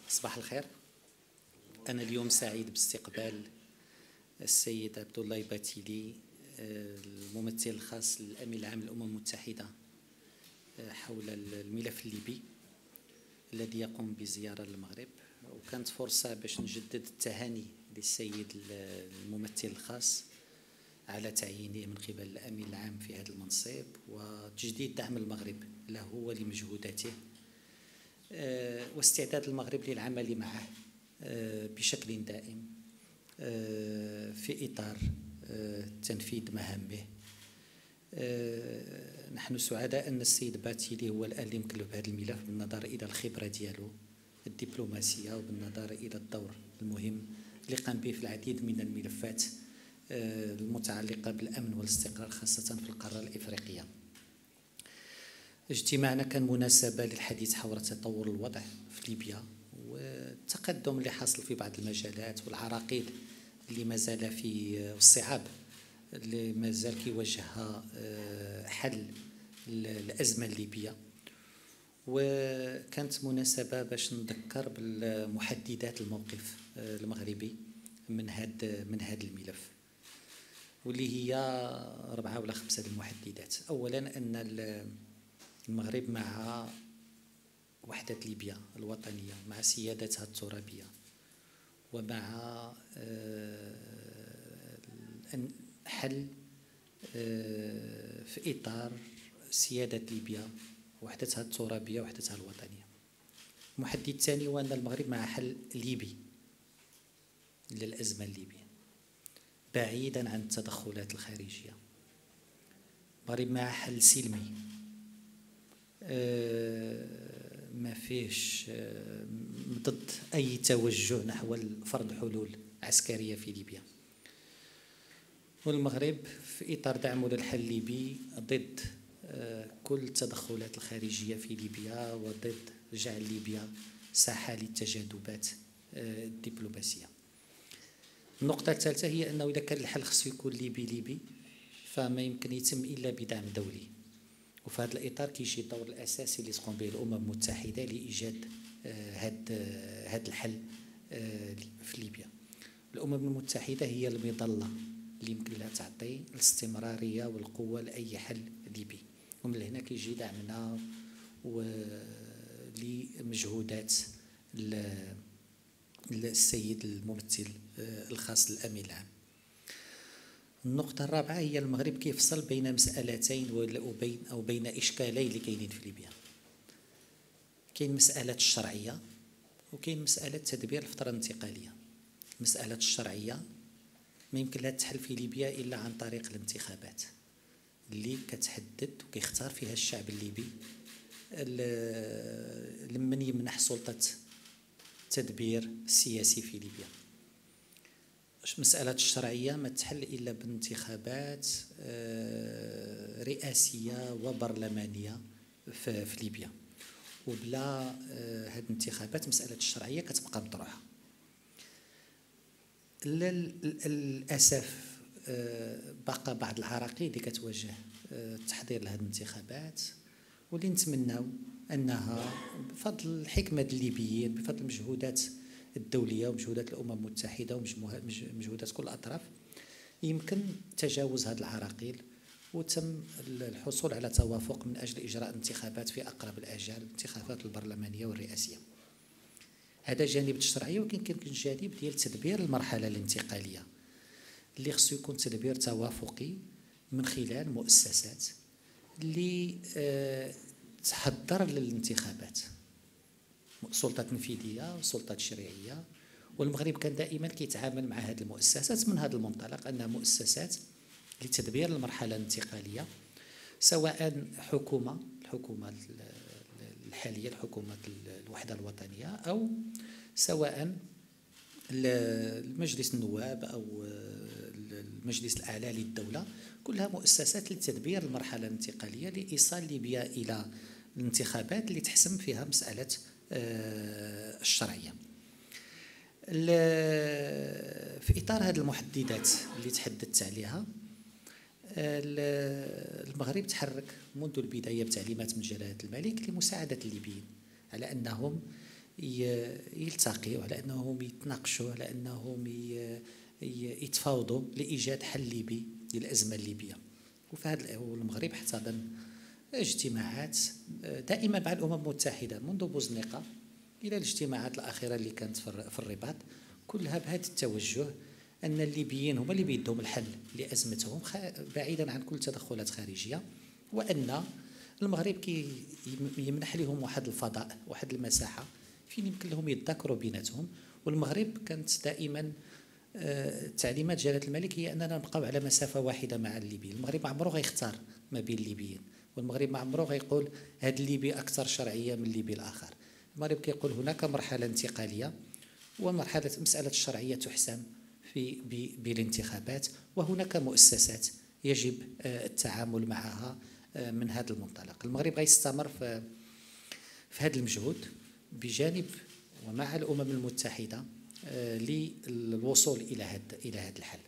صباح الخير. أنا اليوم سعيد باستقبال السيد عبد الله باتيلي، الممثل الخاص للأمين العام للأمم المتحدة حول الملف الليبي الذي يقوم بزيارة للمغرب، وكانت فرصة باش نجدد التهاني للسيد الممثل الخاص على تعيينه من قبل الأمين العام في هذا المنصب، وتجديد دعم المغرب له ولمجهوداته، واستعداد المغرب للعمل معه بشكل دائم في إطار تنفيذ مهامه. نحن سعداء أن السيد باتيلي هو الآن اللي مكلف بهذا الملف بالنظر إلى الخبرة ديالو الدبلوماسية وبالنظر إلى الدور المهم اللي قام به في العديد من الملفات المتعلقة بالأمن والاستقرار خاصة في القارة الإفريقية. اجتماعنا كان مناسبة للحديث حول تطور الوضع في ليبيا والتقدم اللي حاصل في بعض المجالات والعراقيل اللي ما زال في الصعاب اللي ما زال كيواجهها حل الأزمة الليبية، وكانت مناسبة باش نذكر بالمحددات الموقف المغربي من هذا الملف، واللي هي 4 ولا 5 المحددات. أولا أن المغرب مع وحدة ليبيا الوطنية، مع سيادتها الترابية، ومع حل في إطار سيادة ليبيا وحدتها الترابية وحدتها الوطنية. المحدد الثاني هو أن المغرب مع حل ليبي للأزمة الليبية بعيدا عن التدخلات الخارجية. المغرب مع حل سلمي ما فيش ضد أي توجه نحو فرض حلول عسكرية في ليبيا، والمغرب في إطار دعمه للحل الليبي ضد كل التدخلات الخارجية في ليبيا وضد جعل ليبيا ساحة للتجاذبات الدبلوماسية. النقطة الثالثة هي أنه إذا كان الحل خصو يكون ليبي فما يمكن يتم إلا بدعم دولي، وفي هذا الإطار كيجي الدور الأساسي اللي تقوم به الأمم المتحدة لإيجاد هذا الحل في ليبيا. الأمم المتحدة هي المظلة اللي يمكن لها تعطي الاستمرارية والقوة لأي حل ليبي، ومن هنا كيجي دعمنا لمجهودات السيد الممثل الخاص للأمين العام. النقطة الرابعة هي المغرب كيفصل بين مسألتين أو بين إشكالين اللي كاينين في ليبيا. كاين مسألة الشرعية وكاين مسألة تدبير الفترة الانتقالية. مسألة الشرعية ما يمكن لها تحل في ليبيا إلا عن طريق الانتخابات اللي كتحدد وكيختار فيها الشعب الليبي لمن يمنح سلطة التدبير السياسي في ليبيا. مسألة الشرعية ما تحل إلا بانتخابات رئاسية وبرلمانية في ليبيا، وبلا هذه الانتخابات مسألة الشرعية كتبقى مطروحة. للأسف بقى بعض العراقيل اللي كتواجه التحضير لهذه الانتخابات، واللي نتمناو أنها بفضل الحكمة الليبيين، بفضل المجهودات الدولية ومجهودات الأمم المتحدة ومجهودات كل الأطراف، يمكن تجاوز هذه العراقيل وتم الحصول على توافق من أجل إجراء انتخابات في أقرب الآجال، الانتخابات البرلمانية والرئاسية. هذا جانب الشرعية، وكاين جانب ديال تدبير المرحلة الانتقالية اللي خصو يكون تدبير توافقي من خلال مؤسسات اللي تحضر للانتخابات، سلطة تنفيذية وسلطة تشريعية. والمغرب كان دائما كيتعامل مع هذه المؤسسات من هذا المنطلق أنها مؤسسات لتدبير المرحلة الانتقالية، سواء الحكومة الحالية، الحكومة الوحدة الوطنية، أو سواء المجلس النواب أو المجلس الأعلى للدولة، كلها مؤسسات لتدبير المرحلة الانتقالية لإيصال ليبيا إلى الانتخابات اللي تحسم فيها مسألة الشرعية. في إطار هذه المحددات اللي تحدثت عليها، المغرب تحرك منذ البداية بتعليمات من جلالة الملك لمساعدة الليبيين على أنهم يلتقيوا، على أنهم يتناقشوا، على أنهم يتفاوضوا لإيجاد حل ليبي للأزمة الليبية. والمغرب احتضن اجتماعات دائما مع الأمم المتحدة منذ بوزنيقة إلى الاجتماعات الأخيرة اللي كانت في الرباط، كلها بهذا التوجه أن الليبيين هما اللي بيدهم الحل لأزمتهم بعيدا عن كل تدخلات خارجية، وأن المغرب يمنح لهم واحد الفضاء، واحد المساحة فين يمكن لهم يتذاكروا بيناتهم. والمغرب كانت دائما تعليمات جلالة الملك هي أننا نبقاو على مسافة واحدة مع الليبيين. المغرب ما عمره غيختار ما بين الليبيين، والمغرب ما عمره غيقول هذا الليبي أكثر شرعية من الليبي الآخر. المغرب كيقول هناك مرحلة انتقالية، ومرحلة مسألة الشرعية تحسم بالانتخابات، وهناك مؤسسات يجب التعامل معها من هذا المنطلق. المغرب غيستمر في هذا المجهود بجانب ومع الأمم المتحدة للوصول إلى هذا الحل.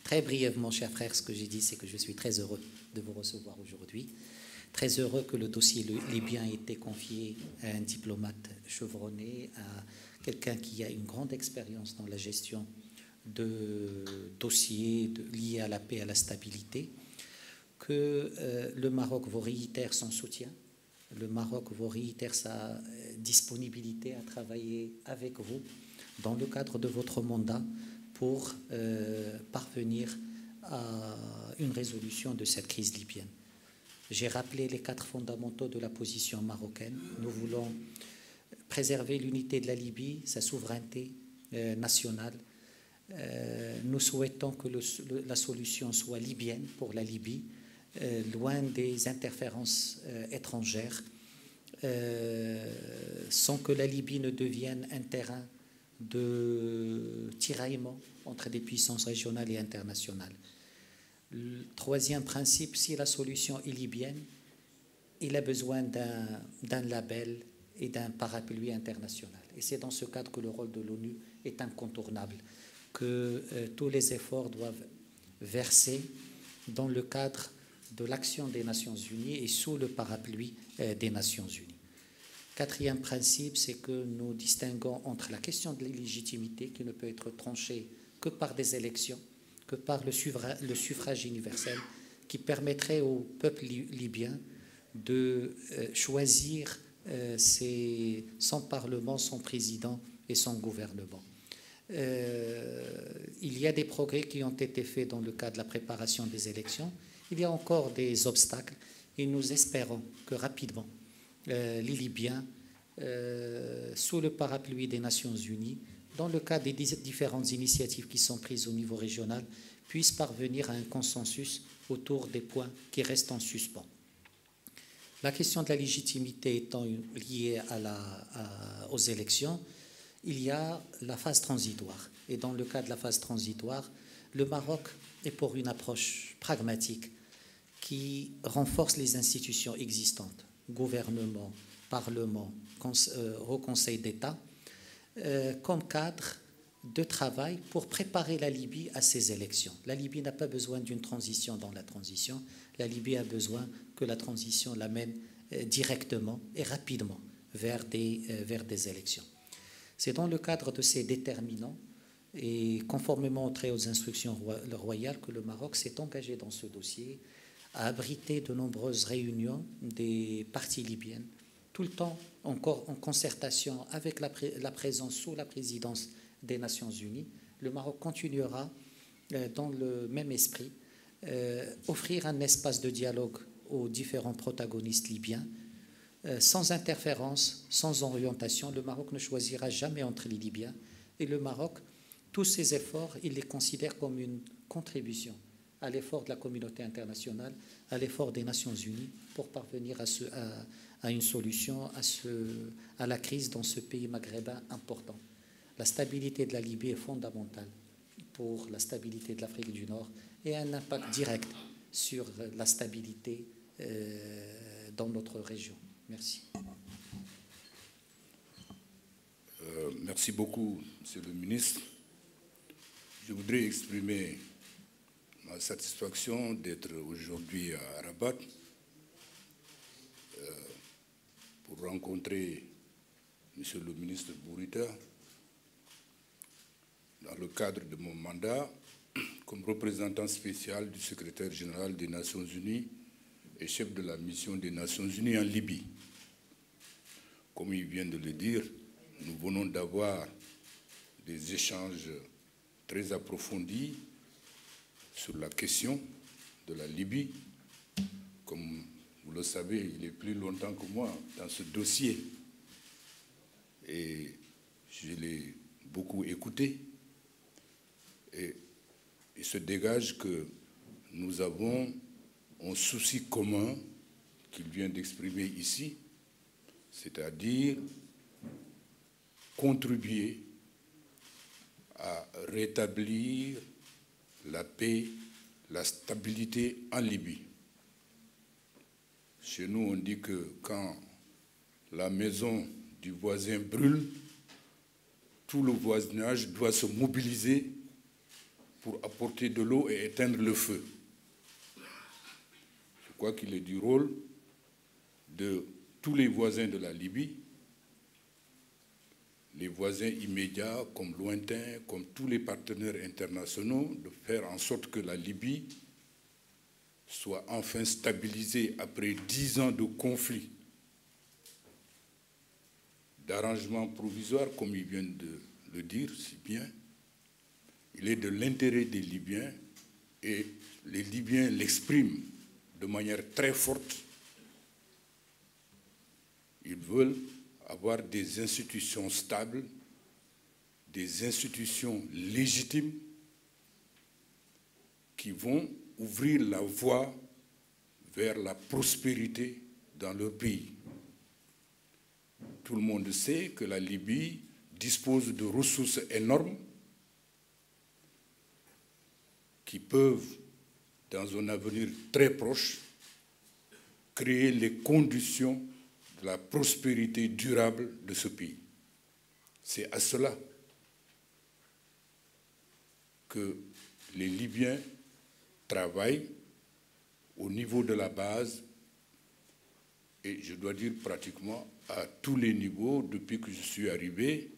Très brièvement, chers frères, ce que j'ai dit, c'est que je suis très heureux de vous recevoir aujourd'hui. Très heureux que le dossier libyen ait été confié à un diplomate chevronné, à quelqu'un qui a une grande expérience dans la gestion de dossiers liés à la paix et à la stabilité, que le Maroc vous réitère son soutien, le Maroc vous réitère sa disponibilité à travailler avec vous dans le cadre de votre mandat pour parvenir à une résolution de cette crise libyenne. J'ai rappelé les 4 fondamentaux de la position marocaine. Nous voulons préserver l'unité de la Libye, sa souveraineté nationale. Nous souhaitons que la solution soit libyenne pour la Libye, loin des interférences étrangères, sans que la Libye ne devienne un terrain de tiraillement entre des puissances régionales et internationales. Le 3e principe, si la solution est libyenne, il a besoin d'un label et d'un parapluie international. Et c'est dans ce cadre que le rôle de l'ONU est incontournable, que tous les efforts doivent verser dans le cadre de l'action des Nations Unies et sous le parapluie des Nations Unies. 4e principe, c'est que nous distinguons entre la question de l'illégitimité qui ne peut être tranchée que par des élections, que par le suffrage universel qui permettrait au peuple libyen de choisir son parlement, son président et son gouvernement. Il y a des progrès qui ont été faits dans le cadre de la préparation des élections. Il y a encore des obstacles et nous espérons que rapidement les Libyens, sous le parapluie des Nations Unies, dans le cadre des différentes initiatives qui sont prises au niveau régional, puissent parvenir à un consensus autour des points qui restent en suspens. La question de la légitimité étant liée aux élections, il y a la phase transitoire. Et dans le cas de la phase transitoire, le Maroc est pour une approche pragmatique qui renforce les institutions existantes, gouvernement, Parlement, Haut Conseil d'État, comme cadre de travail pour préparer la Libye à ces élections. La Libye n'a pas besoin d'une transition dans la transition. La Libye a besoin que la transition l'amène directement et rapidement vers des élections. C'est dans le cadre de ces déterminants et conformément aux très hautes instructions royales que le Maroc s'est engagé dans ce dossier à abriter de nombreuses réunions des parties libyennes, tout le temps encore en concertation avec la présence sous la présidence des Nations Unies. Le Maroc continuera dans le même esprit offrir un espace de dialogue aux différents protagonistes libyens sans interférence, sans orientation. Le Maroc ne choisira jamais entre les Libyens et le Maroc, tous ces efforts, il les considère comme une contribution à l'effort de la communauté internationale, à l'effort des Nations Unies pour parvenir à une solution à la crise dans ce pays maghrébin important. La stabilité de la Libye est fondamentale pour la stabilité de l'Afrique du Nord et a un impact direct sur la stabilité dans notre région. Merci. Merci beaucoup, Monsieur le ministre. Je voudrais exprimer ma satisfaction d'être aujourd'hui à Rabat pour rencontrer Monsieur le ministre Bourita, dans le cadre de mon mandat, comme représentant spécial du secrétaire général des Nations Unies et chef de la mission des Nations Unies en Libye. Comme il vient de le dire, nous venons d'avoir des échanges très approfondis sur la question de la Libye. Comme vous le savez, il est plus longtemps que moi dans ce dossier et je l'ai beaucoup écouté. Et il se dégage que nous avons un souci commun qu'il vient d'exprimer ici, c'est-à-dire contribuer à rétablir la paix, la stabilité en Libye. Chez nous, on dit que quand la maison du voisin brûle, tout le voisinage doit se mobiliser pour apporter de l'eau et éteindre le feu. Je crois qu'il est du rôle de tous les voisins de la Libye, les voisins immédiats comme lointains, comme tous les partenaires internationaux, de faire en sorte que la Libye soit enfin stabilisée après 10 ans de conflit, d'arrangements provisoires, comme il vient de le dire si bien. Il est de l'intérêt des Libyens, et les Libyens l'expriment de manière très forte. Ils veulent avoir des institutions stables, des institutions légitimes qui vont ouvrir la voie vers la prospérité dans leur pays. Tout le monde sait que la Libye dispose de ressources énormes qui peuvent, dans un avenir très proche, créer les conditions de la prospérité durable de ce pays. C'est à cela que les Libyens travaillent au niveau de la base, et je dois dire pratiquement à tous les niveaux. Depuis que je suis arrivé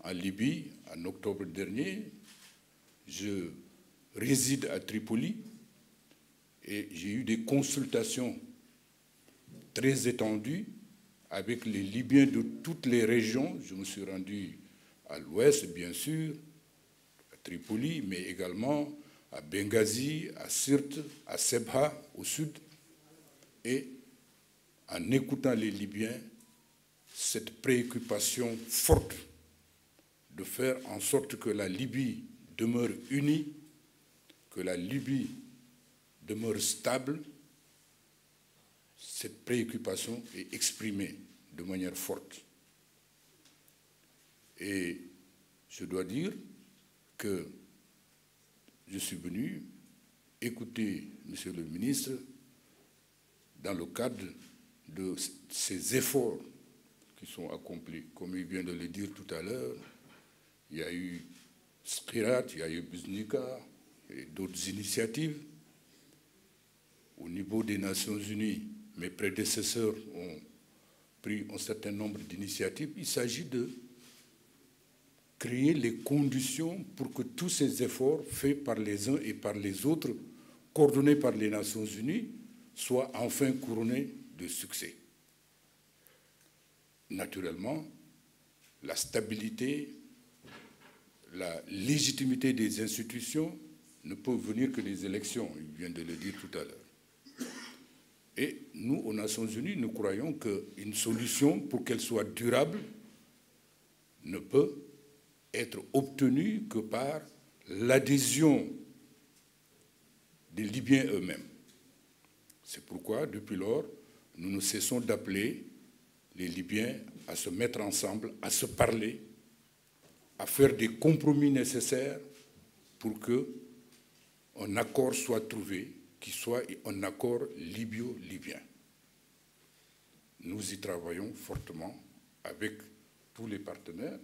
en Libye, en octobre dernier, je réside à Tripoli et j'ai eu des consultations très étendues avec les Libyens de toutes les régions. Je me suis rendu à l'ouest, bien sûr, à Tripoli, mais également à Benghazi, à Sirte, à Sebha, au sud. Et en écoutant les Libyens, cette préoccupation forte de faire en sorte que la Libye demeure unie, que la Libye demeure stable, cette préoccupation est exprimée de manière forte. Et je dois dire que je suis venu écouter Monsieur le ministre dans le cadre de ces efforts qui sont accomplis. Comme il vient de le dire tout à l'heure, il y a eu Skirat, il y a eu Buznika et d'autres initiatives. Au niveau des Nations Unies, mes prédécesseurs ont pris un certain nombre d'initiatives. Il s'agit de créer les conditions pour que tous ces efforts faits par les uns et par les autres, coordonnés par les Nations Unies, soient enfin couronnés de succès. Naturellement, la stabilité, la légitimité des institutions ne peut venir que des élections, il vient de le dire tout à l'heure. Et nous, aux Nations Unies, nous croyons qu'une solution, pour qu'elle soit durable, ne peut être obtenue que par l'adhésion des Libyens eux-mêmes. C'est pourquoi, depuis lors, nous ne cessons d'appeler les Libyens à se mettre ensemble, à se parler, à faire des compromis nécessaires pour qu'un accord soit trouvé, qui soit un accord libyo-libyen. Nous y travaillons fortement avec tous les partenaires,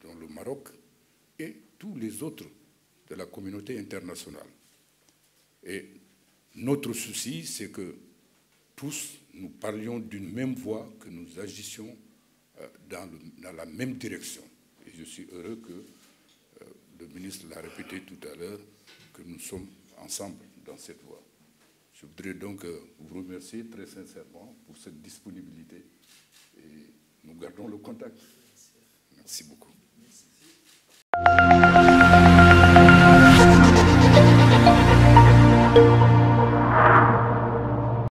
dont le Maroc et tous les autres de la communauté internationale. Et notre souci, c'est que tous nous parlions d'une même voix, que nous agissions dans la même direction. Et je suis heureux que le ministre l'a répété tout à l'heure, que nous sommes ensemble dans cette voie. Je voudrais donc vous remercier très sincèrement pour cette disponibilité et nous gardons le contact. Merci beaucoup.